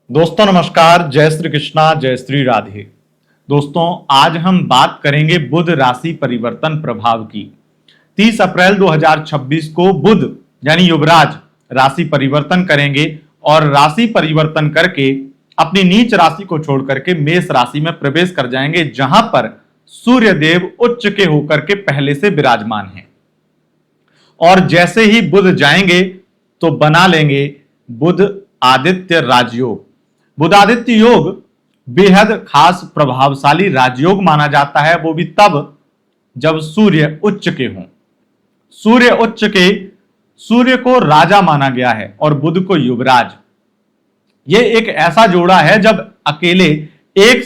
दोस्तों नमस्कार, जय श्री कृष्णा, जय श्री राधे। दोस्तों आज हम बात करेंगे बुध राशि परिवर्तन प्रभाव की। 30 अप्रैल 2026 को बुध यानी युवराज राशि परिवर्तन करेंगे और राशि परिवर्तन करके अपनी नीच राशि को छोड़ करके मेष राशि में प्रवेश कर जाएंगे, जहां पर सूर्य देव उच्च के होकर के पहले से विराजमान हैं। और जैसे ही बुध जाएंगे तो बना लेंगे बुध आदित्य राजयोग। बुध आदित्य योग बेहद खास प्रभावशाली राजयोग माना जाता है, वो भी तब जब सूर्य उच्च के हों। सूर्य उच्च के, सूर्य को राजा माना गया है और बुध को युवराज। ये एक ऐसा जोड़ा है जब अकेले एक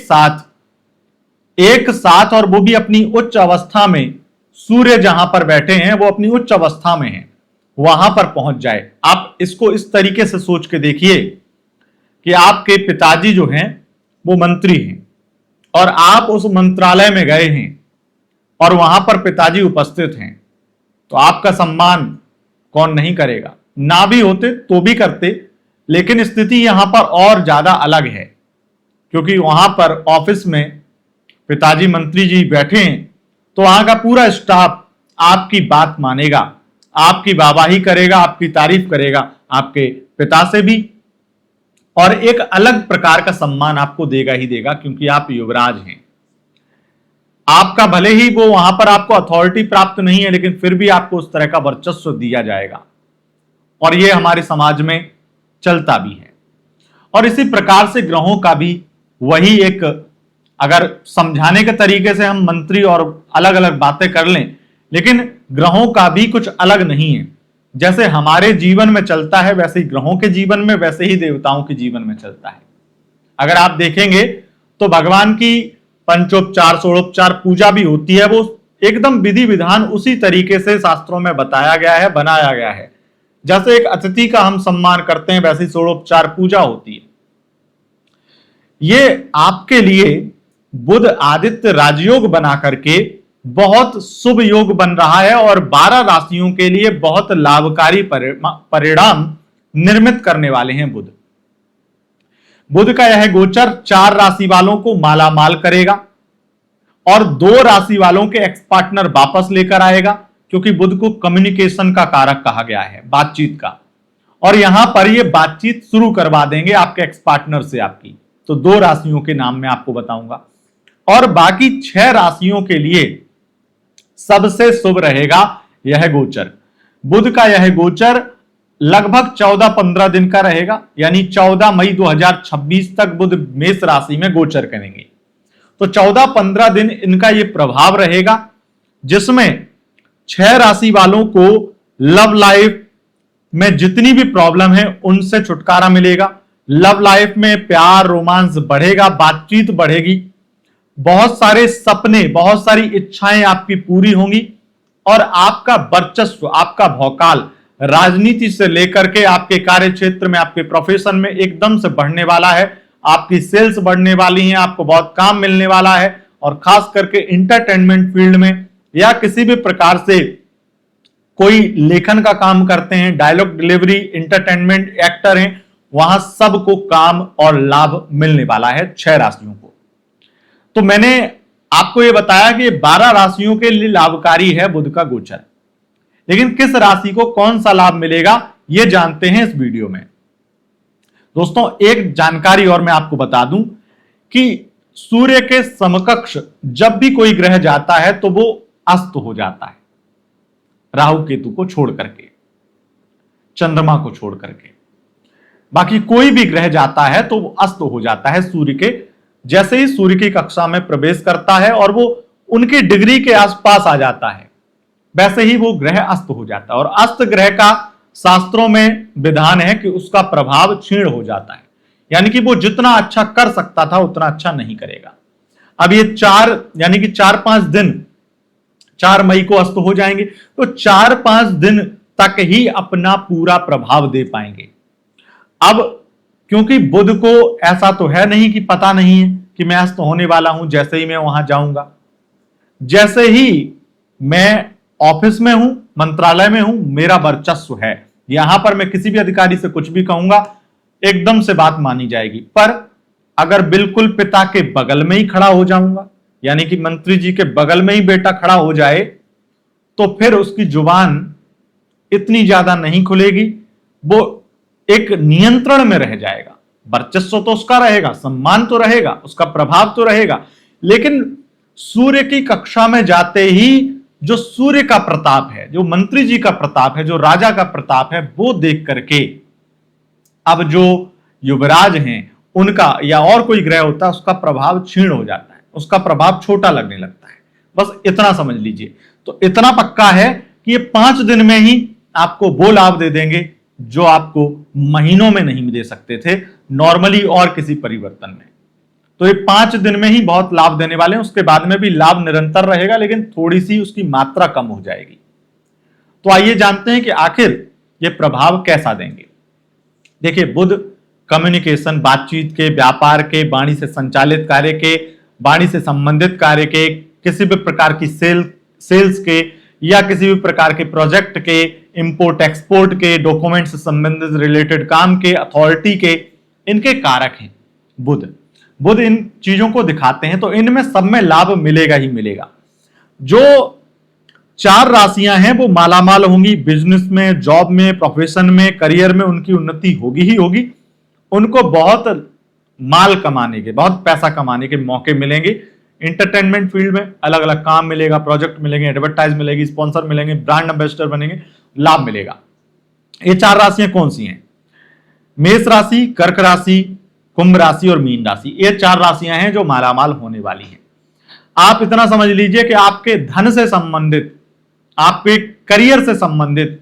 साथ और वो भी अपनी उच्च अवस्था में, सूर्य जहां पर बैठे हैं वो अपनी उच्च अवस्था में हैं, वहां पर पहुंच जाए। आप इसको इस तरीके से सोच के देखिए कि आपके पिताजी जो हैं वो मंत्री हैं और आप उस मंत्रालय में गए हैं और वहां पर पिताजी उपस्थित हैं, तो आपका सम्मान कौन नहीं करेगा। ना भी होते तो भी करते, लेकिन स्थिति यहां पर और ज्यादा अलग है, क्योंकि वहां पर ऑफिस में पिताजी मंत्री जी बैठे हैं तो वहां का पूरा स्टाफ आपकी बात मानेगा, आपकी वाहवाही करेगा, आपकी तारीफ करेगा, आपके पिता से भी, और एक अलग प्रकार का सम्मान आपको देगा ही देगा, क्योंकि आप युवराज हैं। आपका भले ही वो वहां पर आपको अथॉरिटी प्राप्त नहीं है, लेकिन फिर भी आपको उस तरह का वर्चस्व दिया जाएगा, और ये हमारे समाज में चलता भी है। और इसी प्रकार से ग्रहों का भी वही एक, अगर समझाने के तरीके से हम मंत्री और अलग अलग बातें कर लें, लेकिन ग्रहों का भी कुछ अलग नहीं है। जैसे हमारे जीवन में चलता है वैसे ही ग्रहों के जीवन में, वैसे ही देवताओं के जीवन में चलता है। अगर आप देखेंगे तो भगवान की पंचोपचार षोडोपचार पूजा भी होती है, वो एकदम विधि विधान उसी तरीके से शास्त्रों में बताया गया है, बनाया गया है। जैसे एक अतिथि का हम सम्मान करते हैं, वैसे षोडोपचार पूजा होती है। ये आपके लिए बुध आदित्य राजयोग बना करके बहुत शुभ योग बन रहा है और 12 राशियों के लिए बहुत लाभकारी परिणाम निर्मित करने वाले हैं बुध। बुध का यह गोचर 4 राशि वालों को मालामाल करेगा और 2 राशि वालों के एक्स पार्टनर वापस लेकर आएगा, क्योंकि बुध को कम्युनिकेशन का कारक कहा गया है, बातचीत का। और यहां पर ये बातचीत शुरू करवा देंगे आपके एक्स पार्टनर से आपकी। तो 2 राशियों के नाम मैं आपको बताऊंगा, और बाकी 6 राशियों के लिए सबसे शुभ रहेगा यह गोचर। बुध का यह गोचर लगभग 14-15 दिन का रहेगा, यानी 14 मई 2026 तक बुध मेष राशि में गोचर करेंगे। तो 14-15 दिन इनका यह प्रभाव रहेगा, जिसमें 6 राशि वालों को लव लाइफ में जितनी भी प्रॉब्लम है उनसे छुटकारा मिलेगा। लव लाइफ में प्यार, रोमांस बढ़ेगा, बातचीत बढ़ेगी, बहुत सारे सपने, बहुत सारी इच्छाएं आपकी पूरी होंगी, और आपका वर्चस्व, आपका भौकाल राजनीति से लेकर के आपके कार्य क्षेत्र में, आपके प्रोफेशन में एकदम से बढ़ने वाला है। आपकी सेल्स बढ़ने वाली है, आपको बहुत काम मिलने वाला है, और खास करके इंटरटेनमेंट फील्ड में या किसी भी प्रकार से कोई लेखन का काम करते हैं, डायलॉग डिलीवरी, इंटरटेनमेंट एक्टर हैं, वहां सबको काम और लाभ मिलने वाला है 6 राशियों को। तो मैंने आपको यह बताया कि 12 राशियों के लिए लाभकारी है बुध का गोचर, लेकिन किस राशि को कौन सा लाभ मिलेगा यह जानते हैं इस वीडियो में। दोस्तों एक जानकारी और मैं आपको बता दूं कि सूर्य के समकक्ष जब भी कोई ग्रह जाता है तो वो अस्त हो जाता है, राहु केतु को छोड़ करके, चंद्रमा को छोड़ करके। बाकी कोई भी ग्रह जाता है तो वो अस्त हो जाता है सूर्य के, जैसे ही सूर्य की कक्षा में प्रवेश करता है और वो उनकी डिग्री के आसपास आ जाता है, वैसे ही वो ग्रह अस्त हो जाता है। और अस्त ग्रह का शास्त्रों में विधान है कि उसका प्रभाव क्षीण हो जाता है, यानी कि वो जितना अच्छा कर सकता था उतना अच्छा नहीं करेगा। अब ये 4-5 दिन, 4 मई को अस्त हो जाएंगे, तो 4-5 दिन तक ही अपना पूरा प्रभाव दे पाएंगे। अब क्योंकि बुध को ऐसा तो है नहीं कि पता नहीं है कि मैं अस्त होने वाला हूं, जैसे ही मैं वहां जाऊंगा, जैसे ही मैं ऑफिस में हूं, मंत्रालय में हूं, मेरा वर्चस्व है, यहां पर मैं किसी भी अधिकारी से कुछ भी कहूंगा, एकदम से बात मानी जाएगी। पर अगर बिल्कुल पिता के बगल में ही खड़ा हो जाऊंगा, यानी कि मंत्री जी के बगल में ही बेटा खड़ा हो जाए, तो फिर उसकी जुबान इतनी ज्यादा नहीं खुलेगी, वो एक नियंत्रण में रह जाएगा। वर्चस्व तो उसका रहेगा, सम्मान तो रहेगा, उसका प्रभाव तो रहेगा, लेकिन सूर्य की कक्षा में जाते ही जो सूर्य का प्रताप है, जो मंत्री जी का प्रताप है, जो राजा का प्रताप है, वो देख करके अब जो युवराज हैं उनका या और कोई ग्रह होता है उसका प्रभाव क्षीण हो जाता है, उसका प्रभाव छोटा लगने लगता है। बस इतना समझ लीजिए। तो इतना पक्का है कि ये 5 दिन में ही आपको वो लाभ दे देंगे जो आपको महीनों में नहीं दे सकते थे नॉर्मली और किसी परिवर्तन में। तो ये 5 दिन में ही बहुत लाभ देने वाले हैं। उसके बाद में भी लाभ निरंतर रहेगा, लेकिन थोड़ी सी उसकी मात्रा कम हो जाएगी। तो आइए जानते हैं कि आखिर ये प्रभाव कैसा देंगे। देखिए, बुध कम्युनिकेशन, बातचीत के, व्यापार के, वाणी से संचालित कार्य के, वाणी से संबंधित कार्य के, किसी भी प्रकार की सेल्स के या किसी भी प्रकार के प्रोजेक्ट के, इंपोर्ट एक्सपोर्ट के, डॉक्यूमेंट से संबंधित रिलेटेड काम के, अथॉरिटी के, इनके कारक हैं बुध। बुध इन चीजों को दिखाते हैं, तो इनमें सब में लाभ मिलेगा ही मिलेगा। जो 4 राशियां हैं वो मालामाल होंगी, बिजनेस में, जॉब में, प्रोफेशन में, करियर में उनकी उन्नति होगी ही होगी। उनको बहुत माल कमाने के, बहुत पैसा कमाने के मौके मिलेंगे। इंटरटेनमेंट फील्ड में अलग अलग काम मिलेगा, प्रोजेक्ट मिलेंगे, एडवर्टाइज मिलेगी, स्पॉन्सर मिलेंगे, ब्रांड एम्बेसडर बनेंगे, लाभ मिलेगा। ये 4 राशियां कौन सी हैं? मेष राशि, कर्क राशि, कुंभ राशि और मीन राशि। ये 4 राशियां हैं जो मालामाल होने वाली हैं। आप इतना समझ लीजिए कि आपके धन से संबंधित, आपके करियर से संबंधित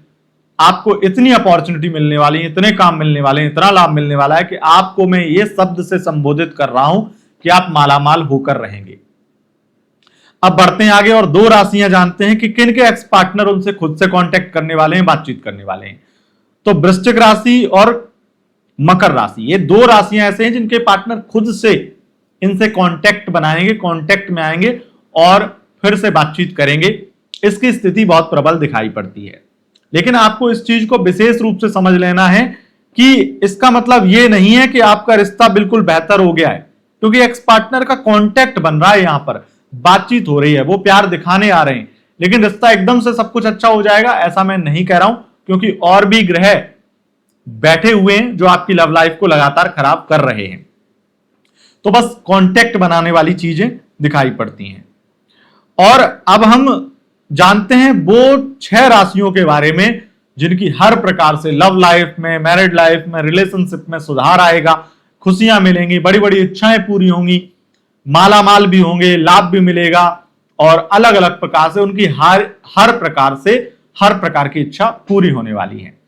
आपको इतनी अपॉर्चुनिटी मिलने वाली है, इतने काम मिलने वाले हैं, इतना लाभ मिलने वाला है कि आपको मैं ये शब्द से संबोधित कर रहा हूं कि आप मालामाल होकर रहेंगे। अब बढ़ते हैं आगे और 2 राशियां जानते हैं कि किन के एक्स पार्टनर उनसे खुद से कांटेक्ट करने वाले हैं, बातचीत करने वाले हैं। तो वृश्चिक राशि और मकर राशि, ये 2 राशियां ऐसे हैं जिनके पार्टनर खुद से इनसे कांटेक्ट बनाएंगे, कांटेक्ट में आएंगे और फिर से बातचीत करेंगे। इसकी स्थिति बहुत प्रबल दिखाई पड़ती है, लेकिन आपको इस चीज को विशेष रूप से समझ लेना है कि इसका मतलब यह नहीं है कि आपका रिश्ता बिल्कुल बेहतर हो गया है, क्योंकि एक्स पार्टनर का कांटेक्ट बन रहा है, यहां पर बातचीत हो रही है, वो प्यार दिखाने आ रहे हैं। लेकिन रिश्ता एकदम से सब कुछ अच्छा हो जाएगा ऐसा मैं नहीं कह रहा हूं, क्योंकि और भी ग्रह बैठे हुए हैं जो आपकी लव लाइफ को लगातार खराब कर रहे हैं। तो बस कांटेक्ट बनाने वाली चीजें दिखाई पड़ती हैं। और अब हम जानते हैं वो 6 राशियों के बारे में जिनकी हर प्रकार से लव लाइफ में, मैरिड लाइफ में, रिलेशनशिप में सुधार आएगा, खुशियां मिलेंगी, बड़ी बड़ी इच्छाएं पूरी होंगी, मालामाल भी होंगे, लाभ भी मिलेगा और अलग अलग प्रकार से उनकी हर प्रकार से हर प्रकार की इच्छा पूरी होने वाली है।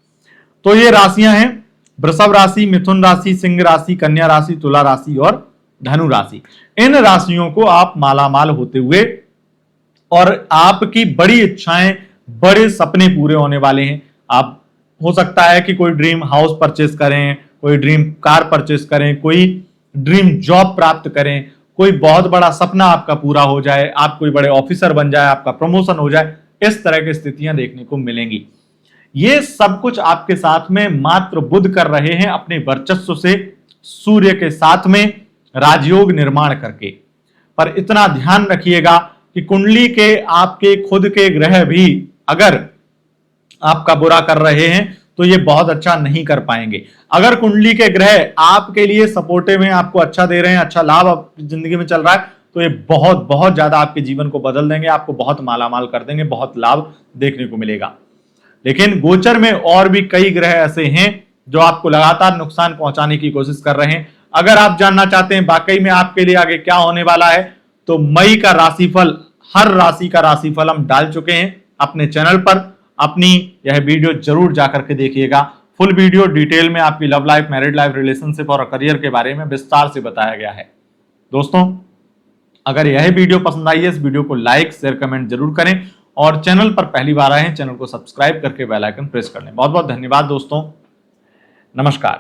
तो ये राशियां हैं वृषभ राशि, मिथुन राशि, सिंह राशि, कन्या राशि, तुला राशि और धनु राशि। इन राशियों को आप मालामाल होते हुए और आपकी बड़ी इच्छाएं, बड़े सपने पूरे होने वाले हैं। आप हो सकता है कि कोई ड्रीम हाउस परचेस करें, कोई ड्रीम कार परचेस करें, कोई ड्रीम जॉब प्राप्त करें, कोई बहुत बड़ा सपना आपका पूरा हो जाए, आप कोई बड़े ऑफिसर बन जाए, आपका प्रमोशन हो जाए, इस तरह की स्थितियां देखने को मिलेंगी। ये सब कुछ आपके साथ में मात्र बुध कर रहे हैं अपने वर्चस्व से, सूर्य के साथ में राजयोग निर्माण करके। पर इतना ध्यान रखिएगा कि कुंडली के आपके खुद के ग्रह भी अगर आपका बुरा कर रहे हैं तो ये बहुत अच्छा नहीं कर पाएंगे। अगर कुंडली के ग्रह आपके लिए सपोर्टिव हैं, आपको अच्छा दे रहे हैं, अच्छा लाभ आपकी जिंदगी में चल रहा है, तो ये बहुत बहुत ज्यादा आपके जीवन को बदल देंगे, आपको बहुत मालामाल कर देंगे, बहुत लाभ देखने को मिलेगा। लेकिन गोचर में और भी कई ग्रह ऐसे हैं जो आपको लगातार नुकसान पहुंचाने की कोशिश कर रहे हैं। अगर आप जानना चाहते हैं वाकई में आपके लिए आगे क्या होने वाला है, तो मई का राशिफल, हर राशि का राशिफल हम डाल चुके हैं अपने चैनल पर। अपनी यह वीडियो जरूर जाकर के देखिएगा। फुल वीडियो डिटेल में आपकी love life, married life, relationship और करियर के बारे में विस्तार से बताया गया है। दोस्तों, अगर यह वीडियो पसंद आई है, इस वीडियो को लाइक, शेयर, कमेंट जरूर करें और चैनल पर पहली बार आए हैं, चैनल को सब्सक्राइब करके बेल आइकन प्रेस कर लें। बहुत बहुत धन्यवाद दोस्तों, नमस्कार।